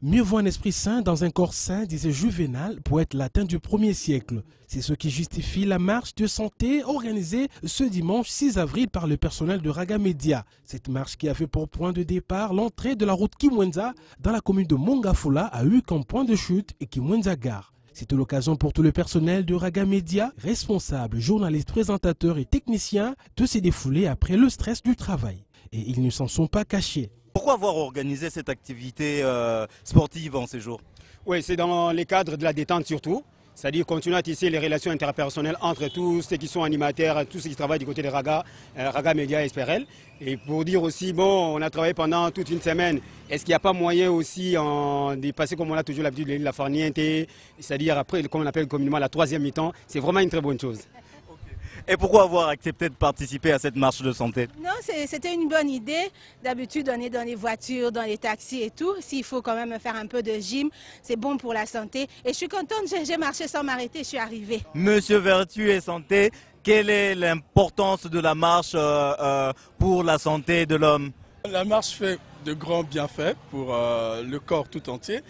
Mieux vaut un esprit sain dans un corps sain, disait Juvénal, poète latin du 1er siècle. C'est ce qui justifie la marche de santé organisée ce dimanche 6 avril par le personnel de Raga Media. Cette marche qui avait pour point de départ l'entrée de la route Kimwenza dans la commune de Mongafula a eu comme point de chute et Kimwenza Gare. C'était l'occasion pour tout le personnel de Raga Media, responsables, journalistes, présentateurs et techniciens, de se défouler après le stress du travail. Et ils ne s'en sont pas cachés. Pourquoi avoir organisé cette activité sportive en ces jours? Oui, c'est dans les cadres de la détente surtout. C'est-à-dire continuer à tisser les relations interpersonnelles entre tous ceux qui sont animateurs, tous ceux qui travaillent du côté de Raga Media et SPRL. Et pour dire aussi, bon, on a travaillé pendant toute une semaine. Est-ce qu'il n'y a pas moyen aussi de passer comme on a toujours l'habitude de la farniente, c'est-à-dire après, comme on appelle communément la troisième mi-temps, c'est vraiment une très bonne chose. Et pourquoi avoir accepté de participer à cette marche de santé? Non, c'était une bonne idée. D'habitude, on est dans les voitures, dans les taxis et tout. S'il faut quand même faire un peu de gym, c'est bon pour la santé. Et je suis contente, j'ai marché sans m'arrêter, je suis arrivée. Monsieur Vertu et Santé, quelle est l'importance de la marche pour la santé de l'homme? La marche fait de grands bienfaits pour le corps tout entier.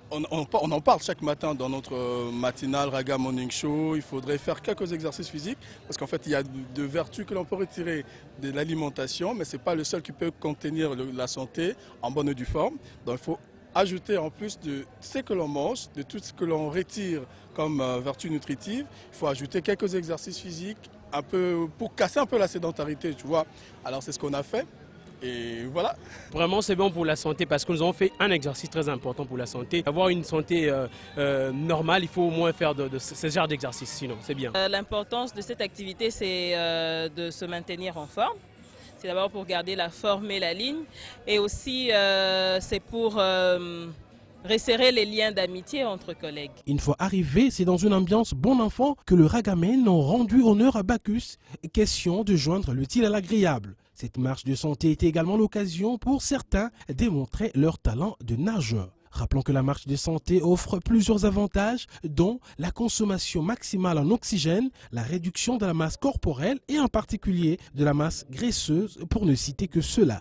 On en parle chaque matin dans notre matinale Raga Morning Show. Il faudrait faire quelques exercices physiques parce qu'en fait il y a de vertus que l'on peut retirer de l'alimentation, mais ce n'est pas le seul qui peut contenir la santé en bonne et due forme. Donc il faut ajouter en plus de ce que l'on mange, de tout ce que l'on retire comme vertus nutritives, il faut ajouter quelques exercices physiques un peu, pour casser un peu la sédentarité, tu vois. Alors c'est ce qu'on a fait. Et voilà. Vraiment c'est bon pour la santé parce que nous avons fait un exercice très important pour la santé. Avoir une santé normale, il faut au moins faire de ce genre d'exercice, sinon c'est bien. L'importance de cette activité, c'est de se maintenir en forme. C'est d'abord pour garder la forme et la ligne. Et aussi c'est pour resserrer les liens d'amitié entre collègues. Une fois arrivé, c'est dans une ambiance bon enfant que le Ragamène ont rendu honneur à Bacchus. Question de joindre l'utile à l'agréable. Cette marche de santé était également l'occasion pour certains de démontrer leur talent de nageur. Rappelons que la marche de santé offre plusieurs avantages, dont la consommation maximale en oxygène, la réduction de la masse corporelle et en particulier de la masse graisseuse, pour ne citer que cela.